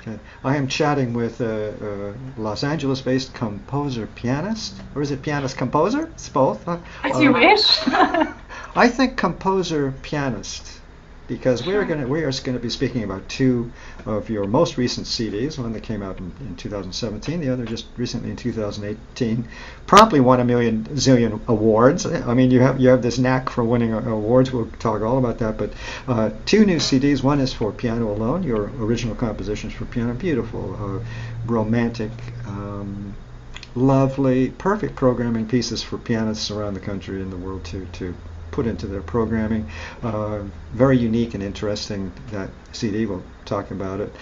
Okay. I am chatting with a Los Angeles-based composer pianist, or is it pianist composer? It's both. Huh? As you wish. I think composer pianist, because Sure. we are going to be speaking about two of your most recent CDs. One that came out in 2017, the other just recently in 2018. Promptly won a million zillion awards. I mean, you have this knack for winning awards. We'll talk all about that. But two new CDs. One is for piano alone. Your original compositions for piano, beautiful, romantic. Lovely, perfect programming pieces for pianists around the country and the world to put into their programming. Very unique and interesting, that CD. We'll talk about it.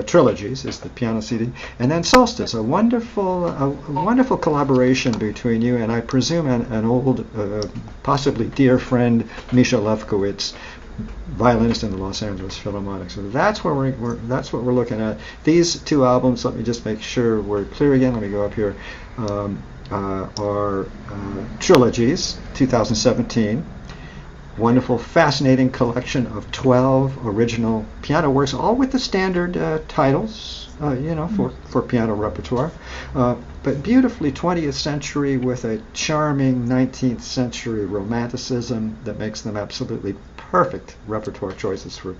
Trilogies is the piano CD, and then Solstice, a wonderful collaboration between you and I presume an old, possibly dear friend, Mischa Lefkowitz, violinist in the Los Angeles Philharmonic. So that's where that's what we're looking at. These two albums. Let me just make sure we're clear again. Let me go up here. Are Trilogies, 2017. Wonderful, fascinating collection of 12 original piano works, all with the standard titles, for piano repertoire. But beautifully 20th century with a charming 19th century romanticism that makes them absolutely perfect repertoire choices for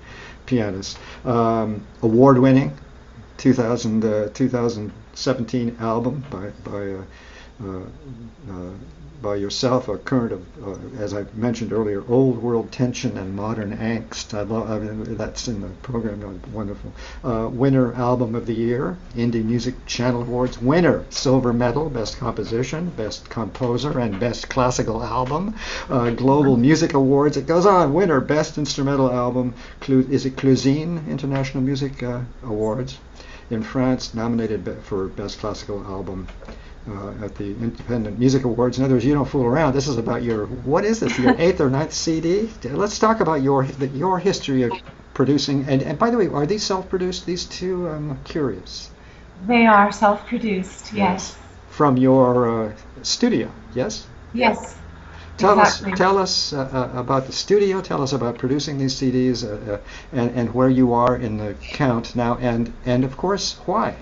pianists. Award-winning 2017 album uh, uh, by yourself, a current of, as I mentioned earlier, old world tension and modern angst. I mean, that's in the program. Wonderful. Winner Album of the Year, Indie Music Channel Awards. Winner Silver Medal, Best Composition, Best Composer, and Best Classical Album. Global Music Awards. It goes on. Winner Best Instrumental Album. Is it Clusine International Music Awards in France? Nominated for Best Classical Album. At the Independent Music Awards. In other words, you don't fool around. This is about what is this, your eighth or ninth CD? Let's talk about your history of producing. And by the way, are these self-produced, these two? I'm curious. They are self-produced, yes. From your studio, yes? Yes, Tell us, exactly. about the studio. Tell us about producing these CDs, and where you are in the count now, and of course, why?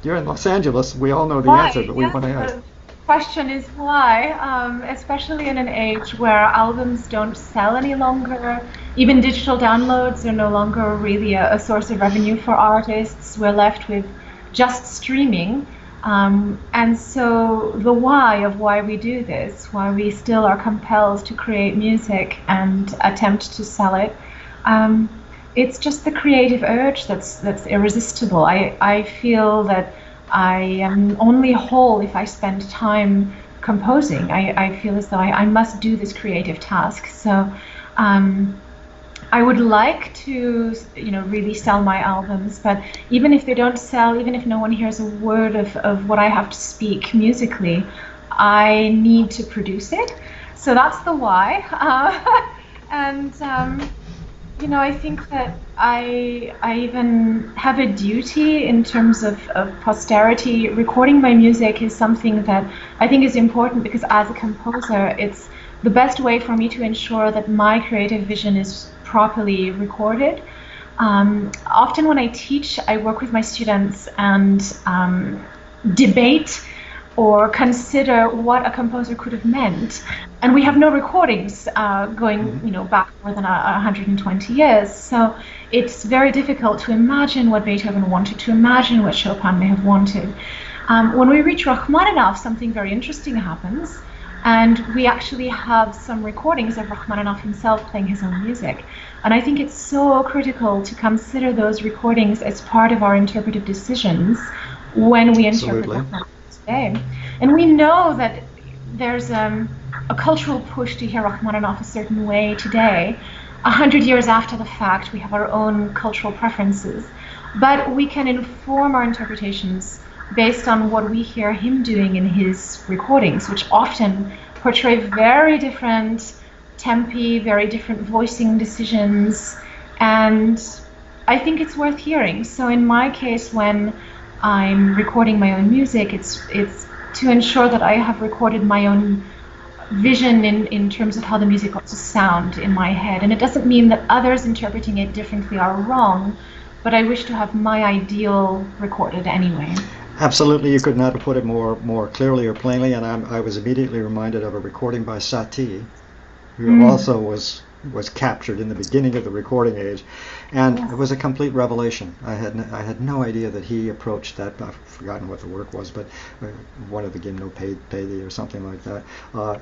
You're in Los Angeles. We all know the answer, Why? but we Yes, want to ask. the question is why, especially in an age where albums don't sell any longer, even digital downloads are no longer really a source of revenue for artists. We're left with just streaming. And so the why we do this, why we still are compelled to create music and attempt to sell it, um, it's just the creative urge that's irresistible. I feel that I am only whole if I spend time composing. I feel as though I must do this creative task. So um, I would like to, really sell my albums, but even if they don't sell, even if no one hears a word of what I have to speak musically, I need to produce it. So that's the why. And I think that I even have a duty in terms of posterity. Recording my music is something that I think is important because as a composer, it's the best way for me to ensure that my creative vision is properly recorded. Often when I teach, I work with my students and debate or consider what a composer could have meant. And we have no recordings going, back more than 120 years. So it's very difficult to imagine what Beethoven wanted, to imagine what Chopin may have wanted. When we reach Rachmaninoff, something very interesting happens. And we actually have some recordings of Rachmaninoff himself playing his own music. And I think it's so critical to consider those recordings as part of our interpretive decisions when we interpret Absolutely. Rachmaninoff today. And we know that there's a cultural push to hear Rachmaninoff a certain way today. 100 years after the fact, we have our own cultural preferences. But we can inform our interpretations based on what we hear him doing in his recordings, which often portray very different tempi, very different voicing decisions, and I think it's worth hearing. So in my case, when I'm recording my own music, it's to ensure that I have recorded my own vision in terms of how the music ought to sound in my head. And it doesn't mean that others interpreting it differently are wrong, but I wish to have my ideal recorded anyway. Absolutely, you could not have put it more clearly or plainly, and I was immediately reminded of a recording by Satie, who also was captured in the beginning of the recording age, and it was a complete revelation. I had no idea that he approached that. I've forgotten what the work was, but one of the Gimno Pedi or something like that,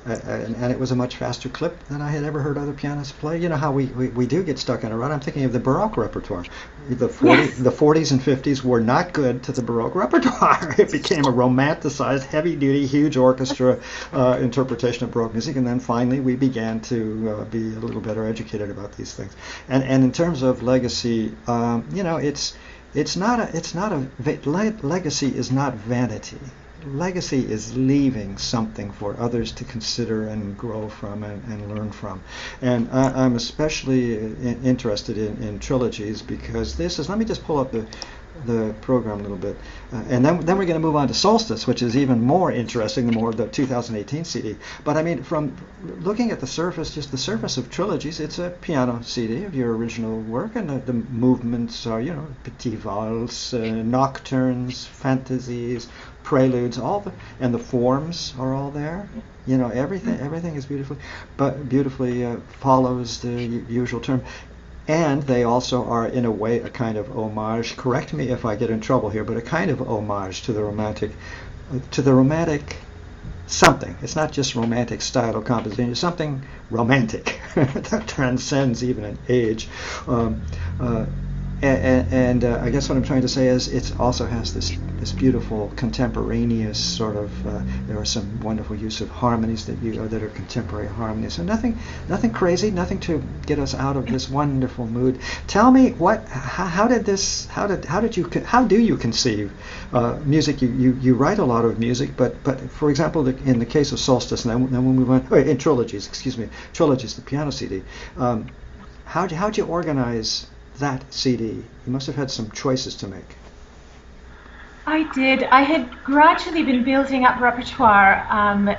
and it was a much faster clip than I had ever heard other pianists play. You know how we do get stuck in a rut. I'm thinking of the Baroque repertoire. The 40s and 50s were not good to the Baroque repertoire. It became a romanticized, heavy-duty, huge orchestra interpretation of Baroque music, and then finally we began to be a little better educated about these things. And in terms of legacy, legacy is not vanity. Legacy is leaving something for others to consider and grow from and learn from. And I'm especially interested in trilogies because this is, let me just pull up the program a little bit. And then we're going to move on to Solstice, which is even more interesting, the 2018 CD. But I mean, from looking at the surface, just the surface of Trilogies, it's a piano CD of your original work, and the movements are, Petite Valses, Nocturnes, Fantasies, Preludes, and the forms are all there. Everything is beautifully follows the usual term. And they also are, in a way, a kind of homage. Correct me if I get in trouble here, but a kind of homage to the romantic something. It's not just romantic style of composition. It's something romantic that transcends even an age. And I guess what I'm trying to say is it also has this beautiful contemporaneous sort of. There are some wonderful use of harmonies that are contemporary harmonies. So nothing crazy, nothing to get us out of this wonderful mood. Tell me how do you conceive music? You write a lot of music, but for example, in the case of Solstice, and then we'll move on. In Trilogies, the piano CD. How'd you organize that CD? You must have had some choices to make. I did. I had gradually been building up repertoire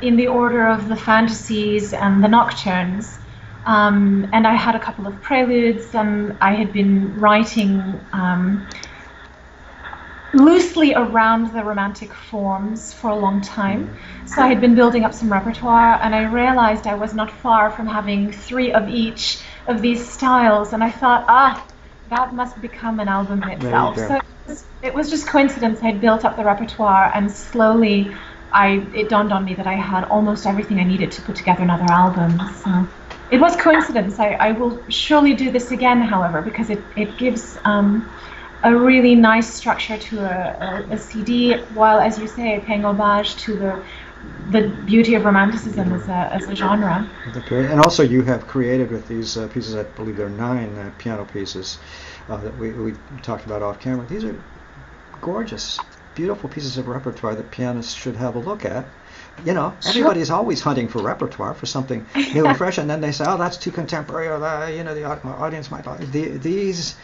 in the order of the Fantasies and the Nocturnes. And I had a couple of preludes, and I had been writing loosely around the romantic forms for a long time. So I had been building up some repertoire, and I realized I was not far from having 3 of each of these styles, and I thought, that must become an album in itself. So it was just coincidence. I had built up the repertoire, and slowly it dawned on me that I had almost everything I needed to put together another album. So it was coincidence. I will surely do this again, however, because it gives a really nice structure to a CD, while, as you say, paying homage to the beauty of Romanticism as a genre. And also you have created with these pieces, I believe there are 9 piano pieces that we talked about off camera. These are gorgeous, beautiful pieces of repertoire that pianists should have a look at. Everybody's always hunting for repertoire, for something new and fresh, and then they say, that's too contemporary, or the audience might like it. These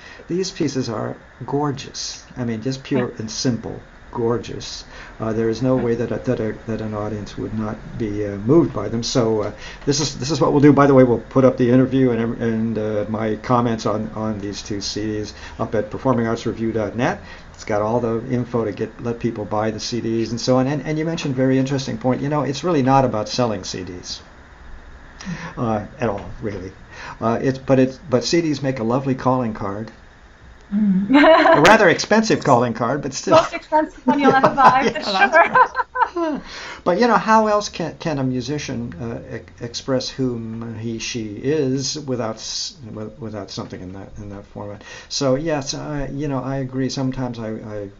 pieces are gorgeous. I mean, just pure and simple. Gorgeous. There is no way that an audience would not be moved by them. So this is what we'll do. By the way, we'll put up the interview and my comments on these 2 CDs up at performingartsreview.net. It's got all the info to let people buy the CDs and so on. And you mentioned a very interesting point. It's really not about selling CDs at all, really. But CDs make a lovely calling card. A rather expensive calling card, but still. Most expensive one you'll ever buy, for sure. But how else can a musician express whom she is without something in that format? So yes, I agree. Sometimes I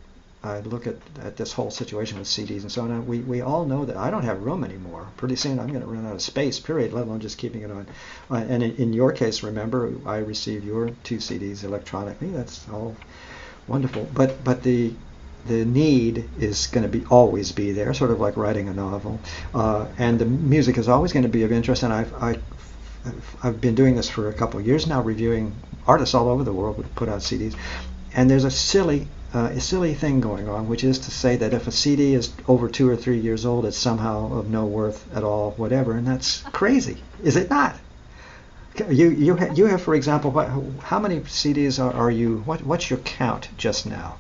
look at this whole situation with CDs and so on. We all know that I don't have room anymore. Pretty soon I'm going to run out of space, period, let alone just keeping it on. And in your case, remember, I received your 2 CDs electronically. That's all wonderful. But the need is going to always be there, sort of like writing a novel. And the music is always going to be of interest. And I've been doing this for a couple of years now, reviewing artists all over the world who put out CDs. And there's a silly thing going on, which is to say that if a CD is over 2 or 3 years old, it's somehow of no worth at all, whatever, and that's crazy, is it not? You have, for example, how many CDs are you? What's your count just now?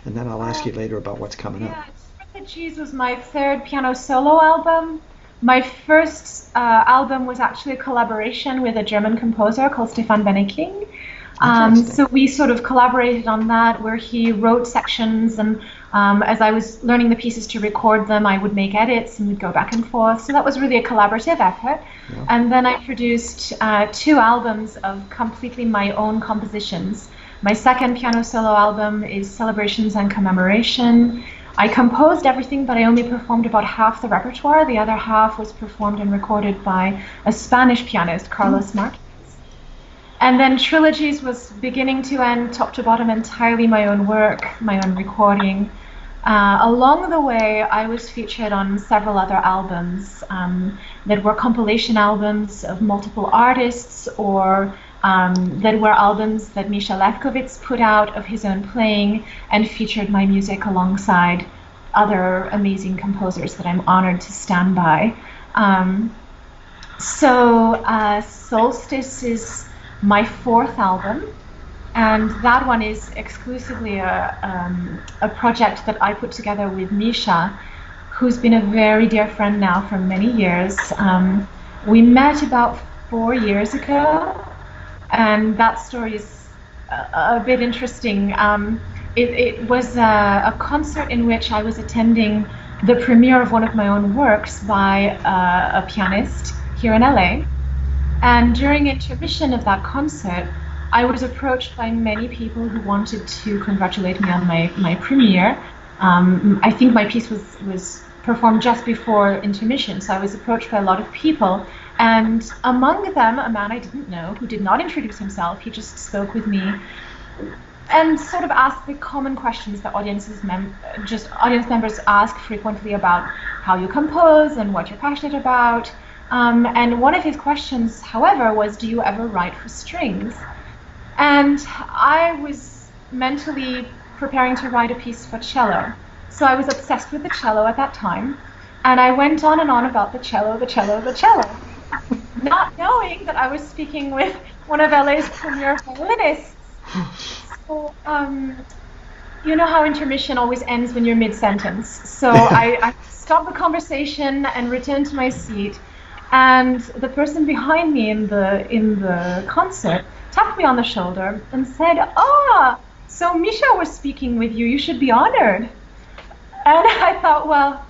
And then I'll ask you later about what's coming up. Trilogies was my third piano solo album. My first album was actually a collaboration with a German composer called Stefan Benneking. So we sort of collaborated on that, where he wrote sections, and as I was learning the pieces to record them, I would make edits and we'd go back and forth. So that was really a collaborative effort. Yeah. And then I produced 2 albums of completely my own compositions. My second piano solo album is Celebrations and Commemoration. I composed everything, but I only performed about half the repertoire. The other half was performed and recorded by a Spanish pianist, Carlos Marquez. And then Trilogies was beginning to end, top to bottom, entirely my own work, my own recording. Along the way, I was featured on several other albums that were compilation albums of multiple artists, or that were albums that Mischa Lefkowitz put out of his own playing and featured my music alongside other amazing composers that I'm honored to stand by. Solstice is my 4th album, and that one is exclusively a project that I put together with Mischa, who's been a very dear friend now for many years. We met about 4 years ago, and that story is a bit interesting. It was a concert in which I was attending the premiere of one of my own works by a pianist here in LA. And during intermission of that concert, I was approached by many people who wanted to congratulate me on my premiere. I think my piece was performed just before intermission, so I was approached by a lot of people. And among them, a man I didn't know, who did not introduce himself. He just spoke with me and sort of asked the common questions that audience members ask frequently about how you compose and what you're passionate about. And one of his questions, however, was, do you ever write for strings? And I was mentally preparing to write a piece for cello. So I was obsessed with the cello at that time. And I went on and on about the cello, not knowing that I was speaking with one of LA's premier violinists. So, you know how intermission always ends when you're mid-sentence. So I stopped the conversation and returned to my seat. And the person behind me in the concert tapped me on the shoulder and said, so Mischa was speaking with you. You should be honored. And I thought, well,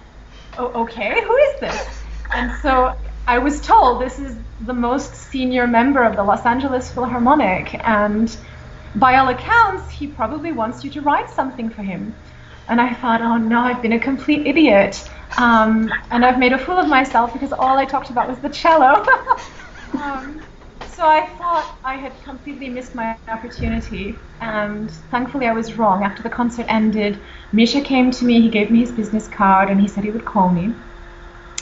okay, who is this? And so I was told this is the most senior member of the Los Angeles Philharmonic, and by all accounts, he probably wants you to write something for him. And I thought, oh no, I've been a complete idiot. And I've made a fool of myself because all I talked about was the cello. So I thought I had completely missed my opportunity, and thankfully I was wrong. After the concert ended, Mischa came to me, he gave me his business card, and he said he would call me.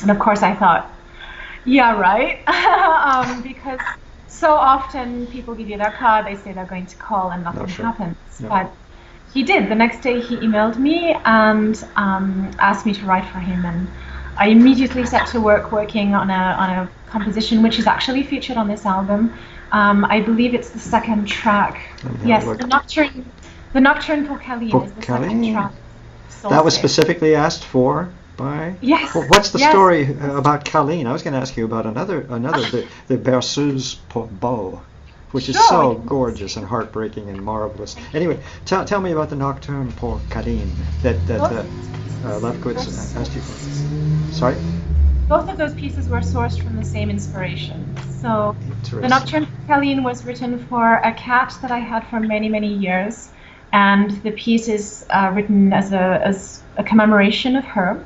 And of course I thought, yeah, right, because so often people give you their card, they say they're going to call, and nothing happens. No. But he did. The next day he emailed me and asked me to write for him, and I immediately set to work working on a composition which is actually featured on this album. I believe it's the second track. Yes, the Nocturne pour Caline is the second track. Solstice. That was specifically asked for by? Yes. Well, what's the story about Caline? I was going to ask you about another the Berceuse pour Bow, which is so gorgeous and heartbreaking and marvelous. Anyway, tell me about the Nocturne pour Caline that Lefkowitz asked you for. Sorry? Both of those pieces were sourced from the same inspiration. So the Nocturne pour Caline was written for a cat that I had for many, many years, and the piece is written as a commemoration of her.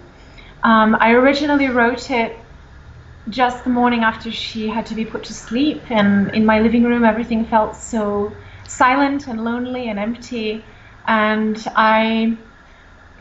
I originally wrote it just the morning after she had to be put to sleep, and in my living room everything felt so silent and lonely and empty, and I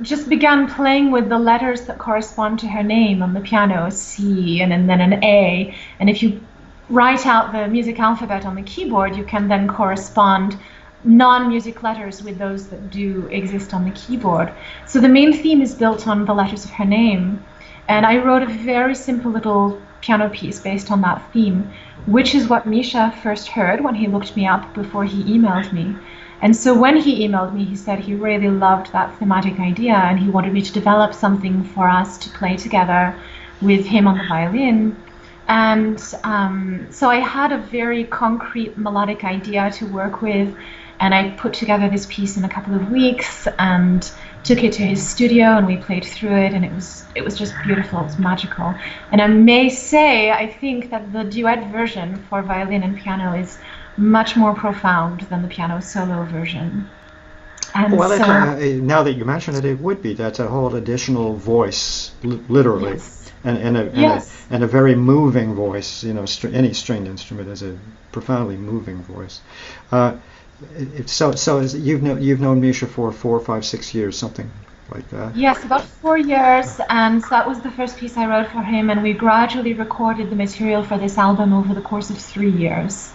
just began playing with the letters that correspond to her name on the piano, C and then an A, and if you write out the music alphabet on the keyboard, you can then correspond non-music letters with those that do exist on the keyboard. So the main theme is built on the letters of her name, and I wrote a very simple little piano piece based on that theme, which is what Mischa first heard when he looked me up before he emailed me. And so when he emailed me, he said he really loved that thematic idea and he wanted me to develop something for us to play together with him on the violin. And so I had a very concrete melodic idea to work with, and I put together this piece in a couple of weeks and took it to his studio, and we played through it, and it was just beautiful. It was magical. And I may say, I think that the duet version for violin and piano is much more profound than the piano solo version. And well, so, now that you mention it, it would be. That's a whole additional voice, literally. yes. And a very moving voice. You know, any stringed instrument is a profoundly moving voice. So you've known Mischa for 4, 5, 6 years, something like that. Yes, about 4 years, and so that was the first piece I wrote for him, and we gradually recorded the material for this album over the course of 3 years.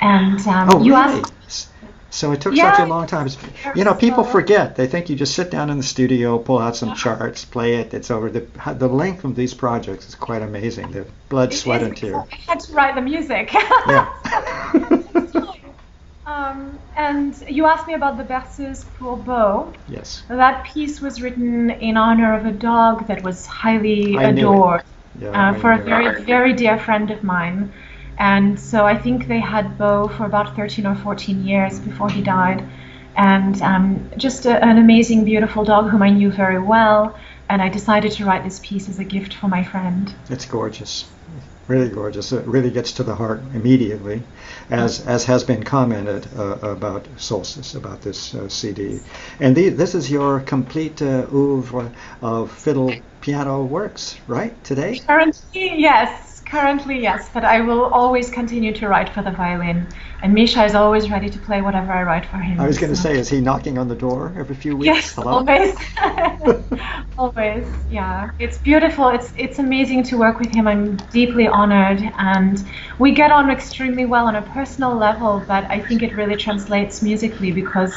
And you really? asked. So it took such a long time. You know, people forget. They think you just sit down in the studio, pull out some charts, play it, it's over. The length of these projects is quite amazing. The blood, sweat, and tears. I had to write the music. Yeah. And you asked me about the Berceuse pour Beau. Yes. That piece was written in honor of a dog that was highly adored for a very, very dear friend of mine. And so I think they had Beau for about 13 or 14 years before he died. And just an amazing, beautiful dog whom I knew very well. And I decided to write this piece as a gift for my friend. It's gorgeous. Really gorgeous. It really gets to the heart immediately, as has been commented about Solstice, about this CD. And this is your complete oeuvre of fiddle piano works, right, today? Currently, yes, but I will always continue to write for the violin. And Mischa is always ready to play whatever I write for him. I was going to say, is he knocking on the door every few weeks? Yes, Hello? always. Always, yeah. It's beautiful. It's amazing to work with him. I'm deeply honored. And we get on extremely well on a personal level, but I think it really translates musically because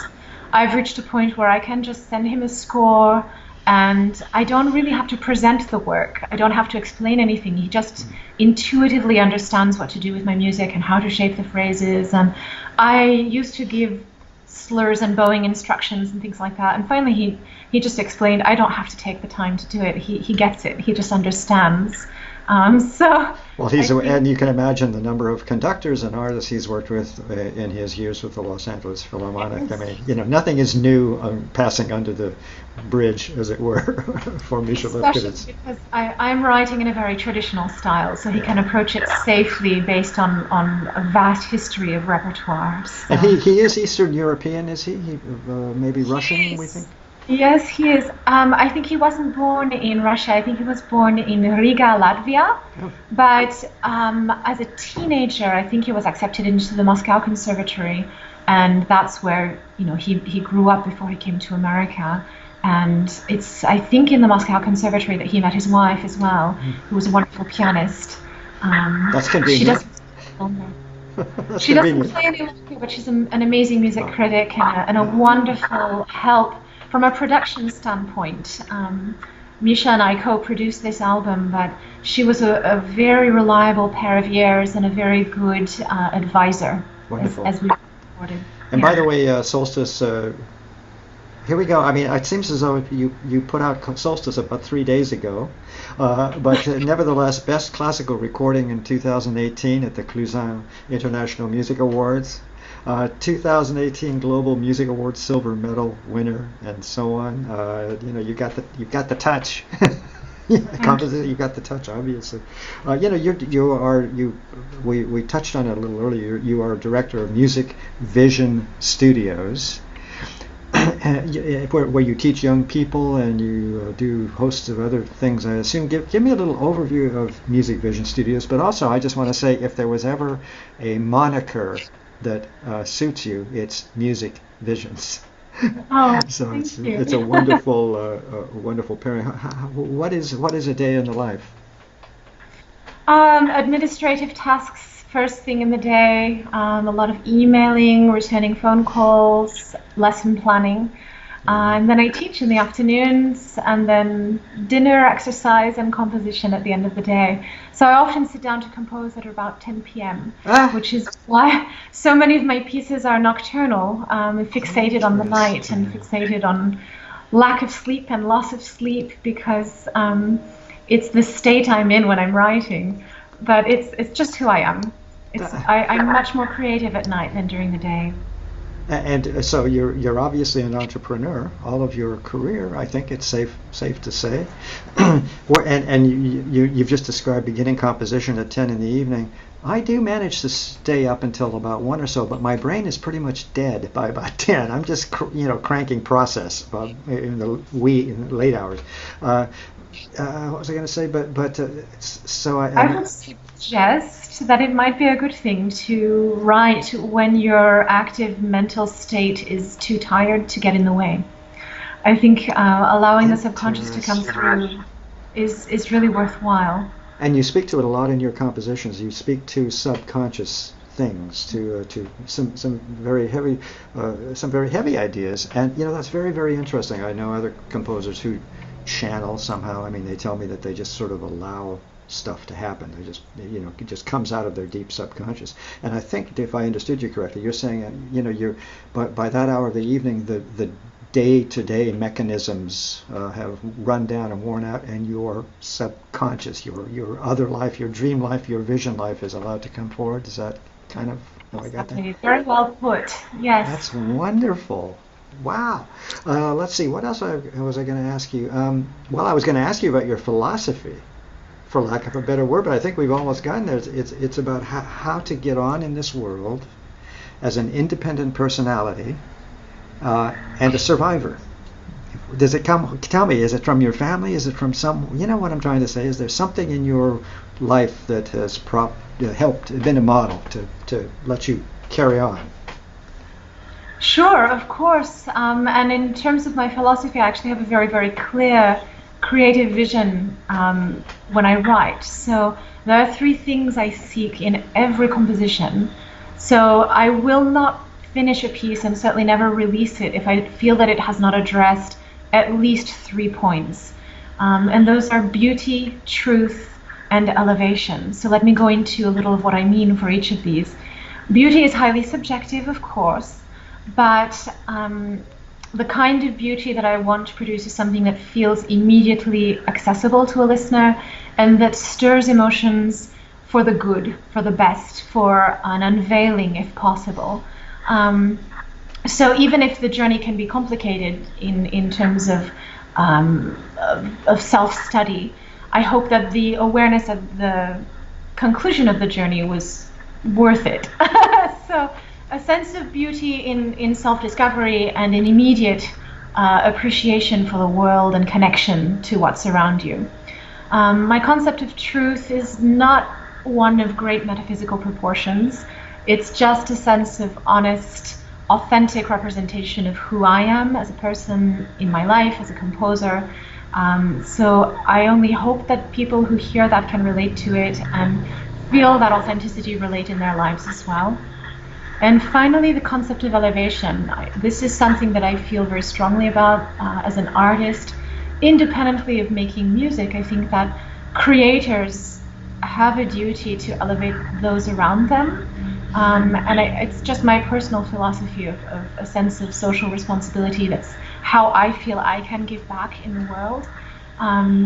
I've reached a point where I can just send him a score and I don't really have to present the work. I don't have to explain anything. He just intuitively understands what to do with my music and how to shape the phrases. And I used to give slurs and bowing instructions and things like that. And finally he just explained, I don't have to take the time to do it. He gets it. He just understands. And you can imagine the number of conductors and artists he's worked with in his years with the Los Angeles Philharmonic. Yes. I mean, you know, nothing is new passing under the bridge, as it were, for Mischa Lefkowitz. Because I'm writing in a very traditional style, so he can approach it safely based on a vast history of repertoire. So. And he is Eastern European, is he? Maybe Russian, we think? Yes, he is. I think he wasn't born in Russia. I think he was born in Riga, Latvia. Oh. But as a teenager, I think he was accepted into the Moscow Conservatory, and that's where he grew up before he came to America. And it's, I think, in the Moscow Conservatory that he met his wife as well, who was a wonderful pianist. That's convenient. She doesn't play any longer, but she's an amazing music critic and a wonderful help. From a production standpoint, Mischa and I co-produced this album, but she was a very reliable pair of ears and a very good advisor as we recorded. And by the way, Solstice, here we go. I mean, it seems as though you put out Solstice about 3 days ago, but nevertheless, Best Classical Recording in 2018 at the Clusin International Music Awards. 2018 Global Music Awards silver medal winner, and so on. You got the touch. You got the touch, obviously. We touched on it a little earlier. You are director of Music Vision Studios, where you teach young people and you do hosts of other things. I assume. Give me a little overview of Music Vision Studios, but also I just want to say, if there was ever a moniker that suits you, it's Music Visions. Oh, so it's a wonderful wonderful pairing. What is a day in the life? Administrative tasks first thing in the day. A lot of emailing, returning phone calls, lesson planning. And then I teach in the afternoons, and then dinner, exercise, and composition at the end of the day. So I often sit down to compose at about 10 p.m., which is why so many of my pieces are nocturnal, fixated on the night and fixated on lack of sleep and loss of sleep, because it's the state I'm in when I'm writing. But it's just who I am. I'm much more creative at night than during the day. And so you're obviously an entrepreneur. All of your career, I think it's safe to say. and you've just described beginning composition at 10 in the evening. I do manage to stay up until about 1 or so, but my brain is pretty much dead by about 10. I'm just cranking process in the late hours. What was I going to say? So I would suggest that it might be a good thing to write when your active mental state is too tired to get in the way. I think allowing the subconscious to come through is really worthwhile. And you speak to it a lot in your compositions. You speak to subconscious things, to some very heavy ideas, and that's very, very interesting. I know other composers who channel somehow. I mean, they tell me that they just sort of allow stuff to happen. They just, it just comes out of their deep subconscious. And I think, if I understood you correctly, you're saying, you're by that hour of the evening, the day-to-day mechanisms have run down and worn out, and your subconscious, your other life, your dream life, your vision life is allowed to come forward. Is that kind of how I got that? Very well put. Yes. That's wonderful. Wow. Let's see. What else was I going to ask you? Well, I was going to ask you about your philosophy, for lack of a better word, but I think we've almost gotten there. It's about how to get on in this world as an independent personality and a survivor. Does it come? Tell me. Is it from your family? Is it from some? You know what I'm trying to say? Is there something in your life that has helped, been a model to let you carry on? Sure, of course. And in terms of my philosophy, I actually have a very, very clear creative vision when I write. So there are 3 things I seek in every composition. So I will not finish a piece and certainly never release it if I feel that it has not addressed at least 3 points. And those are beauty, truth, and elevation. So let me go into a little of what I mean for each of these. Beauty is highly subjective, of course. But the kind of beauty that I want to produce is something that feels immediately accessible to a listener and that stirs emotions for the good, for the best, for an unveiling if possible. So even if the journey can be complicated in terms of self-study, I hope that the awareness at the conclusion of the journey was worth it. So a sense of beauty in self-discovery and an immediate appreciation for the world and connection to what's around you. My concept of truth is not one of great metaphysical proportions. It's just a sense of honest, authentic representation of who I am as a person in my life, as a composer. So I only hope that people who hear that can relate to it and feel that authenticity relate in their lives as well. And finally, the concept of elevation. This is something that I feel very strongly about as an artist. Independently of making music, I think that creators have a duty to elevate those around them. It's just my personal philosophy of a sense of social responsibility. That's how I feel I can give back in the world.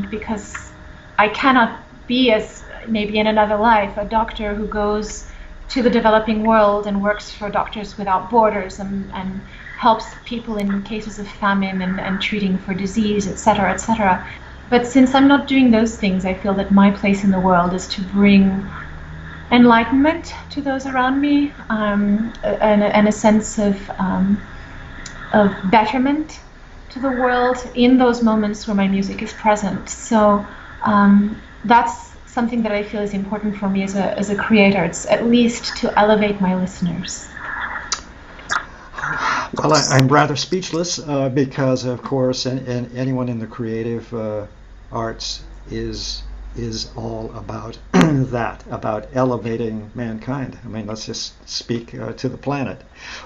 Because I cannot be, as maybe in another life, a doctor who goes to the developing world and works for Doctors Without Borders and helps people in cases of famine and treating for disease, etc., etc. But since I'm not doing those things, I feel that my place in the world is to bring enlightenment to those around me and a sense of betterment to the world in those moments where my music is present. So that's something that I feel is important for me as a creator. It's at least to elevate my listeners. Well, I'm rather speechless because, of course, and anyone in the creative arts is all about that, about elevating mankind. I mean, let's just speak to the planet.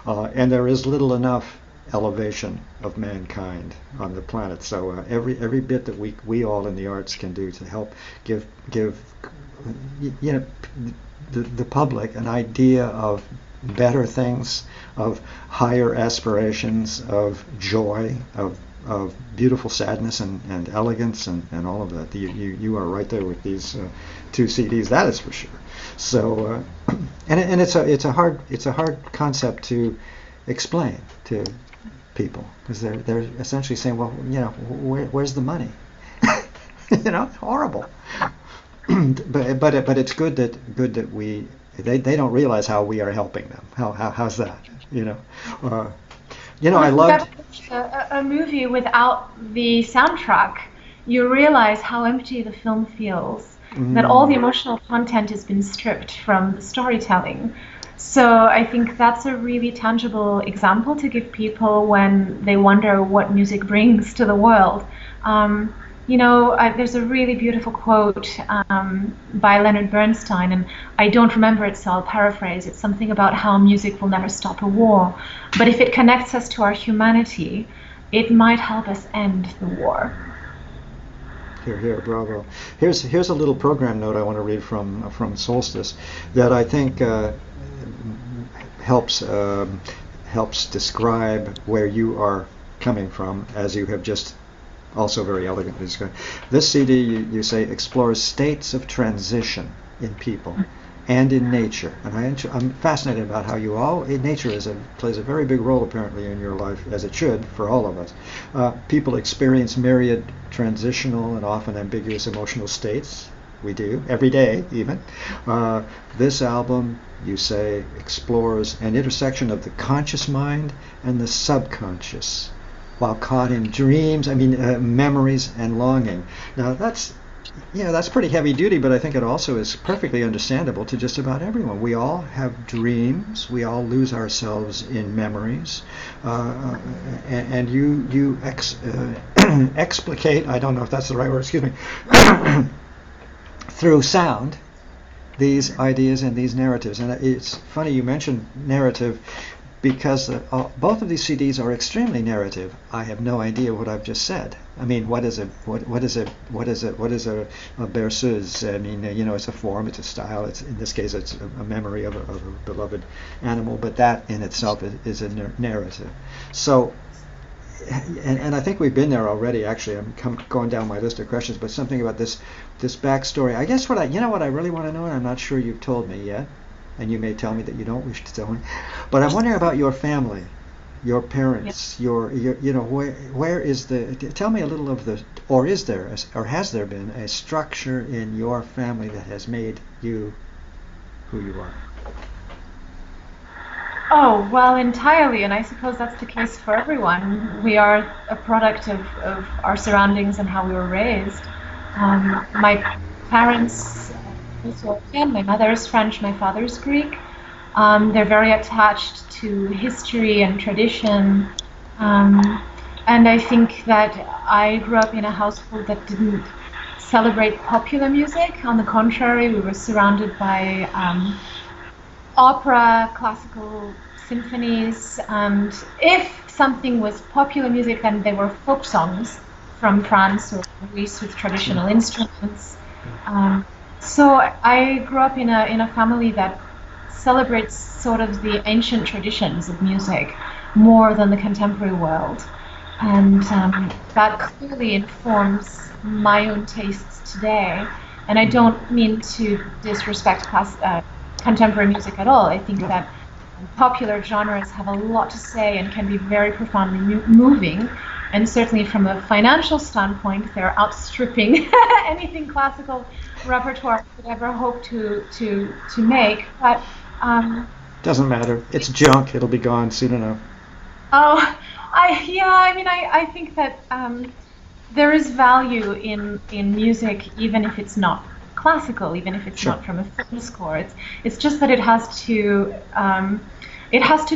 And there is little enough elevation of mankind on the planet. So every bit that we all in the arts can do to help give the public an idea of better things, of higher aspirations, of joy, of beautiful sadness and elegance and all of that. You are right there with these two CDs. That is for sure. So and it's a hard concept to explain to people, because they're essentially saying, well, where's the money? It's horrible. but it's good that they don't realize how we are helping them. How's that? I loved a movie without the soundtrack. You realize how empty the film feels. That all the emotional content has been stripped from the storytelling. So I think that's a really tangible example to give people when they wonder what music brings to the world. There's a really beautiful quote by Leonard Bernstein, and I don't remember it, so I'll paraphrase. It's something about how music will never stop a war, but if it connects us to our humanity, it might help us end the war. Here, bravo. Here's a little program note I want to read from Solstice that I think helps describe where you are coming from, as you have just also very elegantly described. This CD, you say, explores states of transition in people and in nature. And I'm fascinated about how nature plays a very big role apparently in your life, as it should for all of us. People experience myriad transitional and often ambiguous emotional states. We do, every day even. This album, you say, explores an intersection of the conscious mind and the subconscious, while caught in dreams, memories and longing. Now that's pretty heavy duty, but I think it also is perfectly understandable to just about everyone. We all have dreams. We all lose ourselves in memories, and you explicate. I don't know if that's the right word. Excuse me. Through sound, these ideas and these narratives. And it's funny you mentioned narrative, because both of these CDs are extremely narrative. I have no idea what I've just said. What is a berceuse? It's a form, it's a style. It's, in this case, it's a memory of a beloved animal. But that in itself is a narrative. So, and I think we've been there already. Actually, I'm going down my list of questions. But something about this backstory. I guess what I really want to know, and I'm not sure you've told me yet, and you may tell me that you don't wish to tell me, but I'm wondering about your family, your parents, your where is tell me a little of or is there, or has there been a structure in your family that has made you who you are? Oh, well, entirely, and I suppose that's the case for everyone. We are a product of our surroundings and how we were raised. My parents, my mother is French, my father is Greek. They're very attached to history and tradition. And I think that I grew up in a household that didn't celebrate popular music. On the contrary, we were surrounded by opera, classical symphonies, and if something was popular music, then they were folk songs from France or Greece with traditional instruments. So I grew up in a family that celebrates sort of the ancient traditions of music more than the contemporary world, and that clearly informs my own tastes today. And I don't mean to disrespect contemporary music at all. I think that popular genres have a lot to say and can be very profoundly moving. And certainly from a financial standpoint, they're outstripping anything classical repertoire could ever hope to make. But doesn't matter. It's junk. It'll be gone soon enough. Oh, I think that there is value in music, even if it's not classical, even if it's not from a film score. It's just that it has to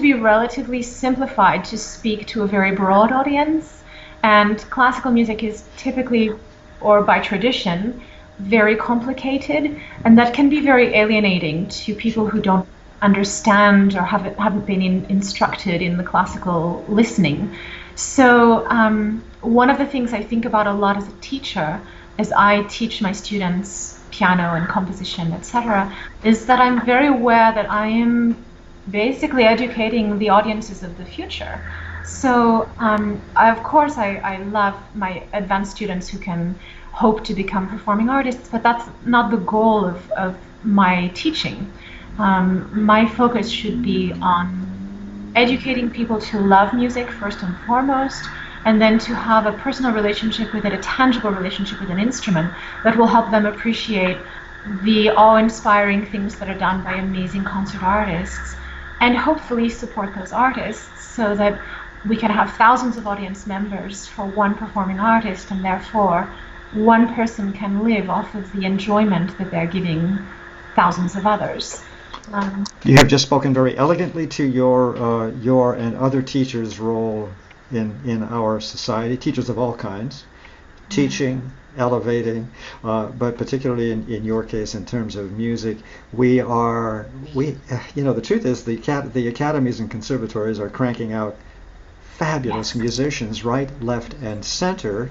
be relatively simplified to speak to a very broad audience. And classical music is typically, or by tradition, very complicated, and that can be very alienating to people who don't understand or haven't been instructed in the classical listening. So one of the things I think about a lot as a teacher, as I teach my students piano and composition, etc., is that I'm very aware that I am basically educating the audiences of the future. So of course I love my advanced students who can hope to become performing artists, but that's not the goal of my teaching. My focus should be on educating people to love music first and foremost, and then to have a personal relationship with it, a tangible relationship with an instrument that will help them appreciate the awe-inspiring things that are done by amazing concert artists, and hopefully support those artists so that we can have thousands of audience members for one performing artist, and therefore one person can live off of the enjoyment that they're giving thousands of others. You have just spoken very elegantly to your and other teachers' role in our society, teachers of all kinds, teaching, elevating, but particularly in your case, in terms of music, the truth is the academies and conservatories are cranking out fabulous musicians right, left, and center.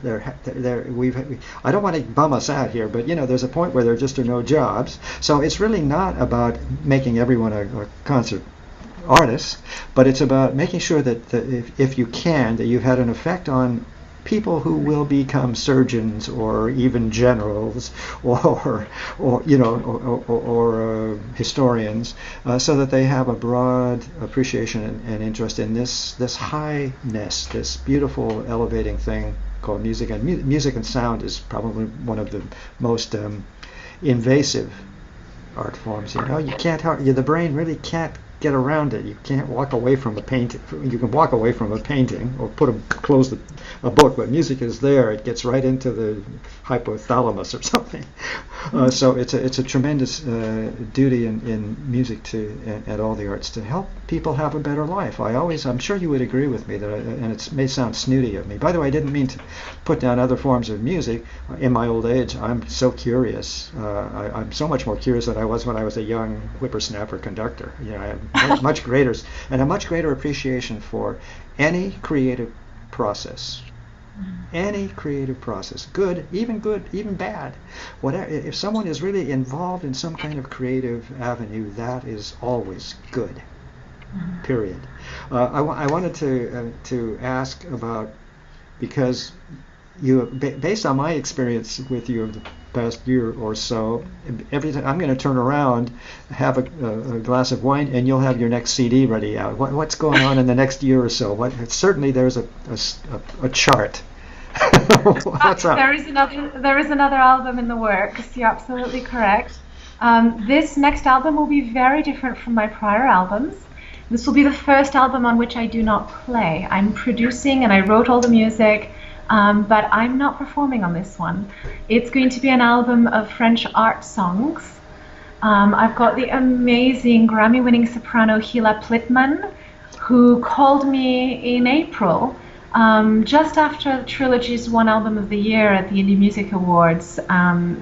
I don't want to bum us out here, but there's a point where there just are no jobs. So it's really not about making everyone a concert artist, but it's about making sure that if you can, that you've had an effect on people who will become surgeons or even generals or historians, so that they have a broad appreciation and interest in this highness, this beautiful elevating thing called music. And music and sound is probably one of the most invasive art forms. You can't the brain really can't get around it. You can't walk away from a painting. You can walk away from a painting or close a book, but music is there. It gets right into the hypothalamus or something. So it's a tremendous duty in music and all the arts to help people have a better life. I'm sure you would agree with me that, and it may sound snooty of me. By the way, I didn't mean to put down other forms of music. In my old age, I'm so curious. I'm so much more curious than I was when I was a young whippersnapper conductor. I have a much greater appreciation for any creative process. Any creative process, good, even bad, whatever. If someone is really involved in some kind of creative avenue, that is always good. Period. I wanted to ask about, because based on my experience with you of the past year or so, every time I'm going to turn around, have a glass of wine, and you'll have your next CD ready out. What's going on in the next year or so? Certainly there's a chart. What's up? There is another album in the works. You're absolutely correct. This next album will be very different from my prior albums. This will be the first album on which I do not play. I'm producing and I wrote all the music, but I'm not performing on this one. It's going to be an album of French art songs. I've got the amazing Grammy-winning soprano Hila Plitman, who called me in April, just after the Trilogies won Album of the Year at the Indie Music Awards.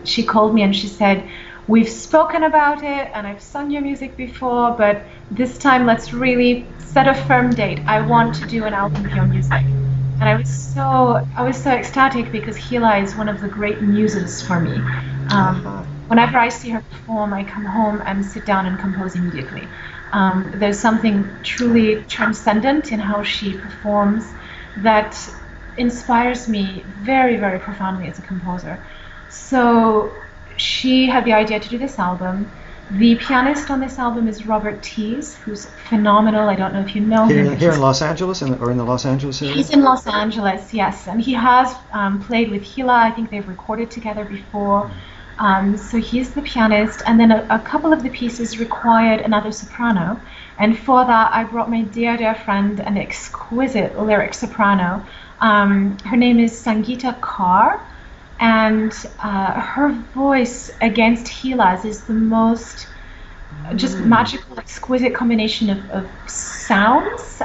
She called me and she said, "We've spoken about it and I've sung your music before, but this time let's really set a firm date. I want to do an album of your music." And I was so ecstatic, because Hila is one of the great muses for me. Whenever I see her perform, I come home and sit down and compose immediately. There's something truly transcendent in how she performs that inspires me very, very profoundly as a composer. So she had the idea to do this album. The pianist on this album is Robert Tees, who's phenomenal. I don't know if you know him. Here in Los Angeles, or in the Los Angeles area? He's in Los Angeles, yes. And he has played with Hila. I think they've recorded together before. So he's the pianist. And then a couple of the pieces required another soprano. And for that, I brought my dear, dear friend, an exquisite lyric soprano. Her name is Sangeeta Kaur. And her voice against Hila's is the most just magical, exquisite combination of sounds.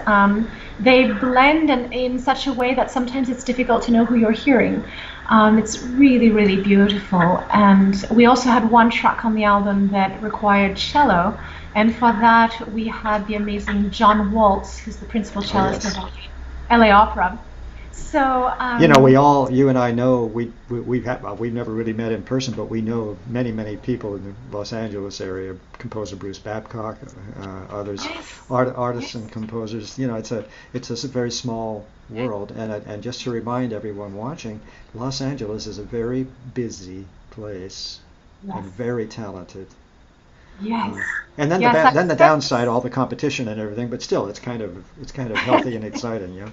They blend in such a way that sometimes it's difficult to know who you're hearing. It's really, really beautiful. And we also had one track on the album that required cello. And for that, we had the amazing John Waltz, who's the principal cellist yes. of LA Opera. So you and I know we've never really met in person, but we know many people in the Los Angeles area. Composer Bruce Babcock, others, yes, artists yes, and composers. It's a very small world, and just to remind everyone watching, Los Angeles is a very busy place yes, and very talented. yes, And then yes. then the downside, all the competition and everything, but still, it's kind of healthy and exciting, yeah.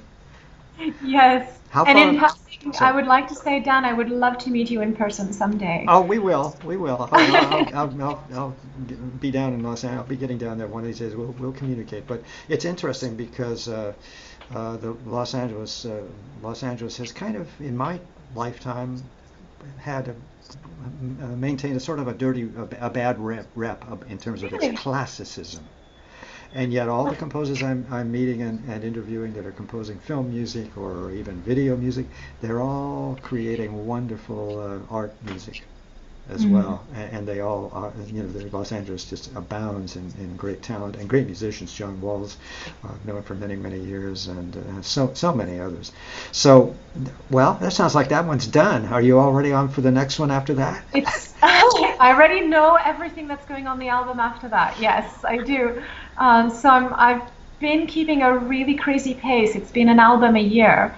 Yes. How And in far? passing, I So, would like to say, Dan, I would love to meet you in person someday. oh, we will. I'll be down in Los Angeles. I'll be getting down there one of these days. We'll communicate. But it's interesting because the Los Angeles has kind of, in my lifetime, had maintained a sort of a bad rep in terms of its Really? classicism. And yet all the composers I'm meeting and interviewing that are composing film music or even video music, they're all creating wonderful art music as well. And they all are, Los Angeles just abounds in great talent and great musicians. John Walls, I've known for many years, and so many others. So, well, that sounds like that one's done. Are you already on for the next one after that? It's I already know everything that's going on the album after that. Yes, I do. I've been keeping a really crazy pace. It's been an album a year.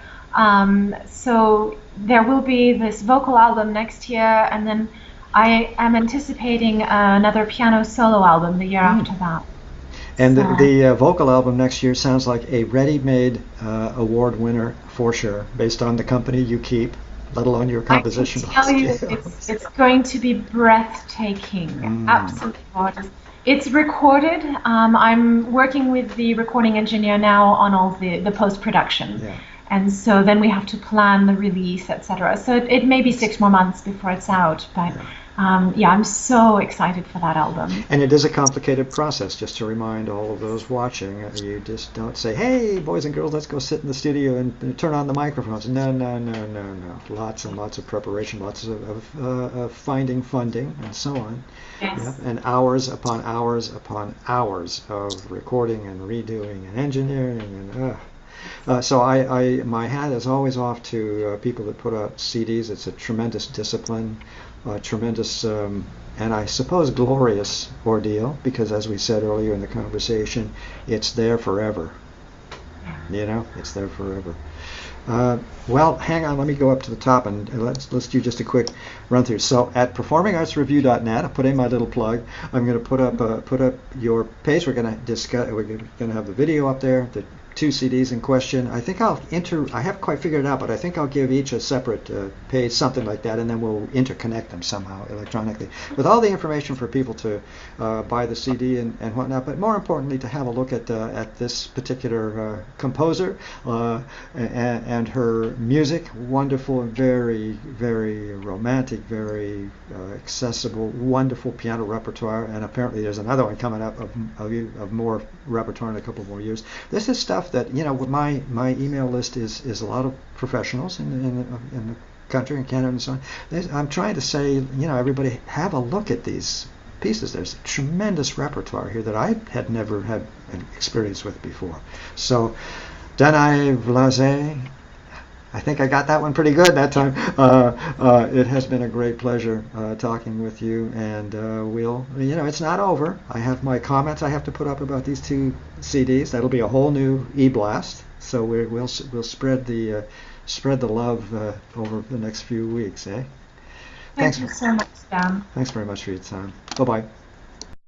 So there will be this vocal album next year, and then I am anticipating another piano solo album the year after that. And So the vocal album next year sounds like a ready-made award winner for sure, based on the company you keep, let alone your I can composition tell you, skills. it's going to be breathtaking, absolutely gorgeous. It's recorded. I'm working with the recording engineer now on all the post-production. Yeah. And so then we have to plan the release, etc. So it may be 6 more months before it's out, but I'm so excited for that album. And it is a complicated process, just to remind all of those watching. You just don't say, hey, boys and girls, let's go sit in the studio and turn on the microphones. No. Lots and lots of preparation, lots of finding funding and so on. Yes. Yeah. And hours upon hours upon hours of recording and redoing and engineering and so my hat is always off to people that put out CDs. It's a tremendous discipline, tremendous, and I suppose glorious ordeal, because as we said earlier in the conversation, it's there forever. It's there forever. Well, hang on. Let me go up to the top and let's do just a quick run through. So at performingartsreview.net, I'll put in my little plug. I'm going to put up your page. We're going to discuss. We're going to have the video up there. The 2 CDs in question. I think I haven't quite figured it out, but I think I'll give each a separate page, something like that, and then we'll interconnect them somehow electronically with all the information for people to buy the CD and whatnot, but more importantly to have a look at this particular composer and her music. Wonderful, very, very romantic, very accessible, wonderful piano repertoire, and apparently there's another one coming up of more repertoire in a couple more years. This is stuff that, my email list is a lot of professionals in the country and Canada and so on. I'm trying to say, everybody have a look at these pieces. There's tremendous repertoire here that I had never had an experience with before. So, Danaë Vlasse, I think I got that one pretty good that time. It has been a great pleasure talking with you, and it's not over. I have my comments I have to put up about these 2 CDs. That'll be a whole new e-blast. So we'll spread the love over the next few weeks, eh? Thank you so much, Dan. Thanks very much for your time. Bye-bye.